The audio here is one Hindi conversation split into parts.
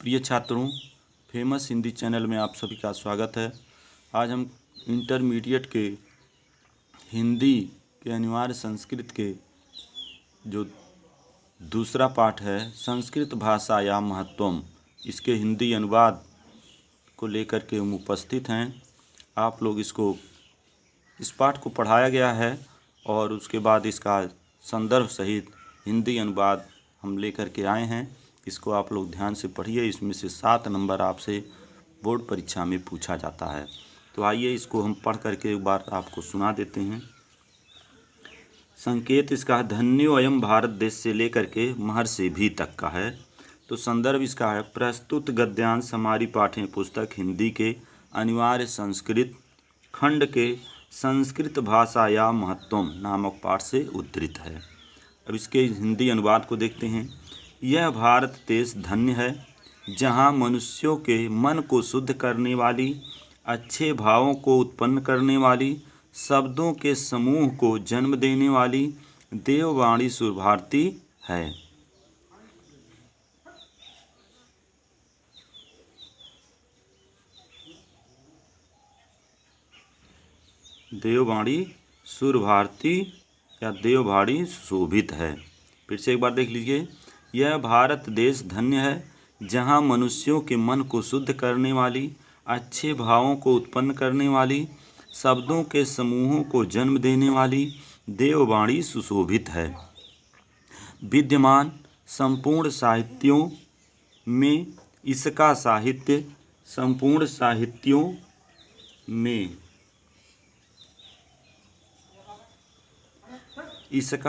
प्रिय छात्रों, फेमस हिंदी चैनल में आप सभी का स्वागत है। आज हम इंटरमीडिएट के हिंदी के अनिवार्य संस्कृत के जो दूसरा पाठ है संस्कृत भाषा या महत्वम, इसके हिंदी अनुवाद को लेकर के हम उपस्थित हैं। आप लोग इस पाठ को पढ़ाया गया है और उसके बाद इसका संदर्भ सहित हिंदी अनुवाद हम लेकर के आए हैं। इसको आप लोग ध्यान से पढ़िए। इसमें से 7 नंबर आपसे बोर्ड परीक्षा में पूछा जाता है। तो आइए इसको हम पढ़ करके एक बार आपको सुना देते हैं। संकेत इसका है धन्योऽयं भारत देश से लेकर के महर्षि भी तक का है। तो संदर्भ इसका है प्रस्तुत गद्यांश हमारी पाठ्य पुस्तक हिंदी के अनिवार्य संस्कृत खंड के संस्कृत भाषा या महत्वम नामक पाठ से उद्धृत है। अब इसके हिंदी अनुवाद को देखते हैं। यह भारत देश धन्य है, जहाँ मनुष्यों के मन को शुद्ध करने वाली, अच्छे भावों को उत्पन्न करने वाली, शब्दों के समूह को जन्म देने वाली देववाणी सुरभारती है। देववाणी सुरभारती या देववाणी शोभित है। फिर से एक बार देख लीजिए। यह भारत देश धन्य है, जहाँ मनुष्यों के मन को शुद्ध करने वाली, अच्छे भावों को उत्पन्न करने वाली, शब्दों के समूहों को जन्म देने वाली देववाणी सुशोभित है। विद्यमान संपूर्ण साहित्यों में इसका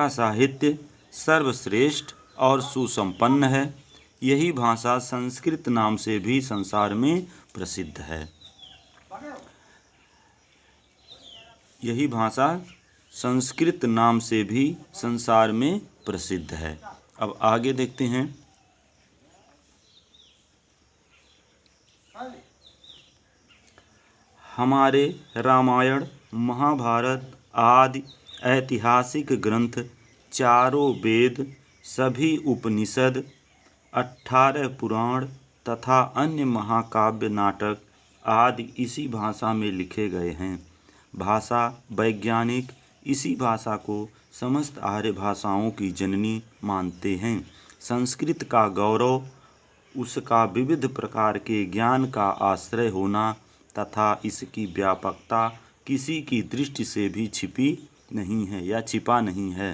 साहित्य सर्वश्रेष्ठ और सुसंपन्न है। यही भाषा संस्कृत नाम से भी संसार में प्रसिद्ध है। यही भाषा संस्कृत नाम से भी संसार में प्रसिद्ध है। अब आगे देखते हैं। हमारे रामायण, महाभारत आदि ऐतिहासिक ग्रंथ, चारों वेद, सभी उपनिषद, 18 पुराण तथा अन्य महाकाव्य, नाटक आदि इसी भाषा में लिखे गए हैं। भाषा वैज्ञानिक इसी भाषा को समस्त आर्य भाषाओं की जननी मानते हैं। संस्कृत का गौरव उसका विविध प्रकार के ज्ञान का आश्रय होना तथा इसकी व्यापकता किसी की दृष्टि से भी छिपी नहीं है या छिपा नहीं है।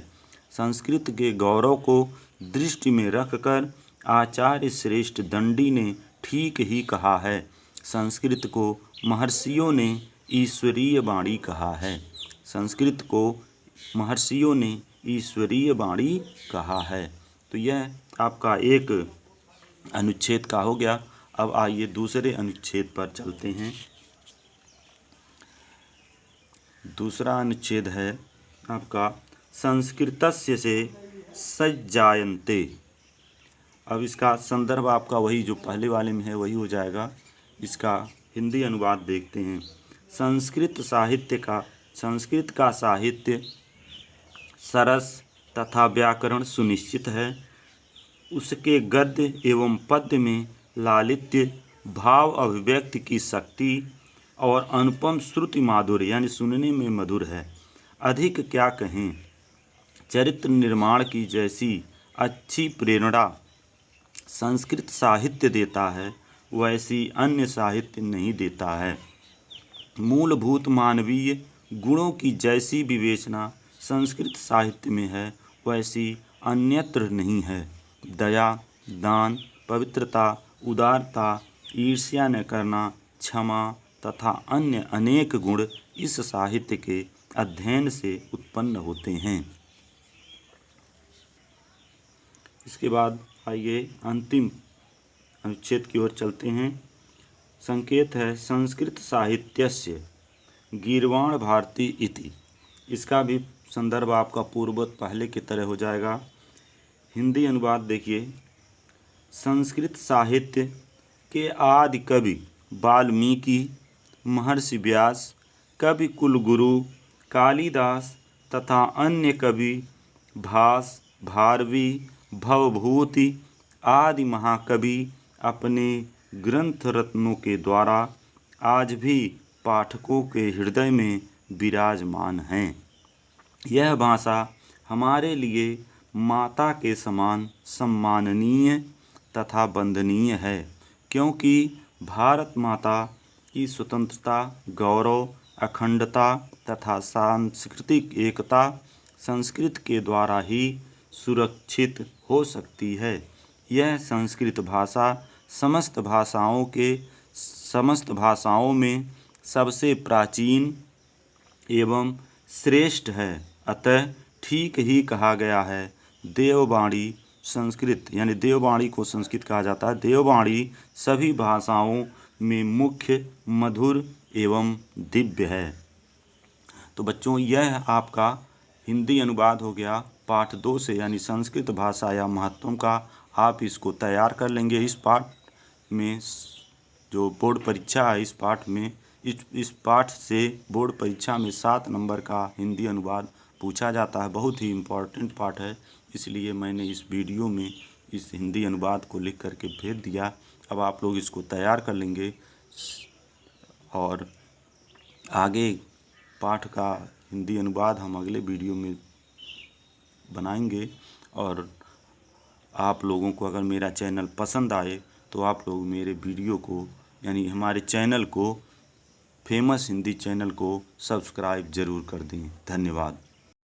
संस्कृत के गौरव को दृष्टि में रखकर आचार्य श्रेष्ठ दंडी ने ठीक ही कहा है। संस्कृत को महर्षियों ने ईश्वरीय वाणी कहा है। संस्कृत को महर्षियों ने ईश्वरीय वाणी कहा है। तो यह आपका एक अनुच्छेद का हो गया। अब आइए दूसरे अनुच्छेद पर चलते हैं। दूसरा अनुच्छेद है आपका संस्कृतस्य से सज्जायन्ते। अब इसका संदर्भ आपका वही जो पहले वाले में है वही हो जाएगा। इसका हिंदी अनुवाद देखते हैं। संस्कृत का साहित्य सरस तथा व्याकरण सुनिश्चित है। उसके गद्य एवं पद्य में लालित्य, भाव अभिव्यक्ति की शक्ति और अनुपम श्रुति माधुर्य यानी सुनने में मधुर है। अधिक क्या कहें, चरित्र निर्माण की जैसी अच्छी प्रेरणा संस्कृत साहित्य देता है वैसी अन्य साहित्य नहीं देता है। मूलभूत मानवीय गुणों की जैसी विवेचना संस्कृत साहित्य में है वैसी अन्यत्र नहीं है। दया, दान, पवित्रता, उदारता, ईर्ष्या न करना, क्षमा तथा अन्य अनेक गुण इस साहित्य के अध्ययन से उत्पन्न होते हैं। इसके बाद आइए अंतिम अनुच्छेद की ओर चलते हैं। संकेत है संस्कृत साहित्यस्य गीर्वाण भारती इति। इसका भी संदर्भ आपका पूर्ववत पहले की तरह हो जाएगा। हिंदी अनुवाद देखिए। संस्कृत साहित्य के आदि कवि वाल्मीकि, महर्षि व्यास, कवि कुलगुरु कालिदास तथा अन्य कवि भास, भारवी, भवभूति आदि महाकवि अपने ग्रंथ रत्नों के द्वारा आज भी पाठकों के हृदय में विराजमान हैं। यह भाषा हमारे लिए माता के समान सम्माननीय तथा वंदनीय है, क्योंकि भारत माता की स्वतंत्रता, गौरव, अखंडता तथा सांस्कृतिक एकता संस्कृत के द्वारा ही सुरक्षित हो सकती है। यह संस्कृत भाषा समस्त भाषाओं में सबसे प्राचीन एवं श्रेष्ठ है। अतः ठीक ही कहा गया है, देववाणी संस्कृत, यानी देववाणी को संस्कृत कहा जाता है। देववाणी सभी भाषाओं में मुख्य, मधुर एवं दिव्य है। तो बच्चों, यह आपका हिंदी अनुवाद हो गया पाठ 2 से, यानी संस्कृत भाषा या महत्वम का। आप इसको तैयार कर लेंगे। इस पाठ में जो बोर्ड परीक्षा है, इस पाठ में इस पाठ से बोर्ड परीक्षा में 7 नंबर का हिंदी अनुवाद पूछा जाता है। बहुत ही इम्पोर्टेंट पाठ है, इसलिए मैंने इस वीडियो में इस हिंदी अनुवाद को लिख करके भेज दिया। अब आप लोग इसको तैयार कर लेंगे और आगे पाठ का हिंदी अनुवाद हम अगले वीडियो में बनाएंगे। और आप लोगों को अगर मेरा चैनल पसंद आए तो आप लोग मेरे वीडियो को, यानी हमारे चैनल को, फेमस हिंदी चैनल को सब्सक्राइब ज़रूर कर दें। धन्यवाद।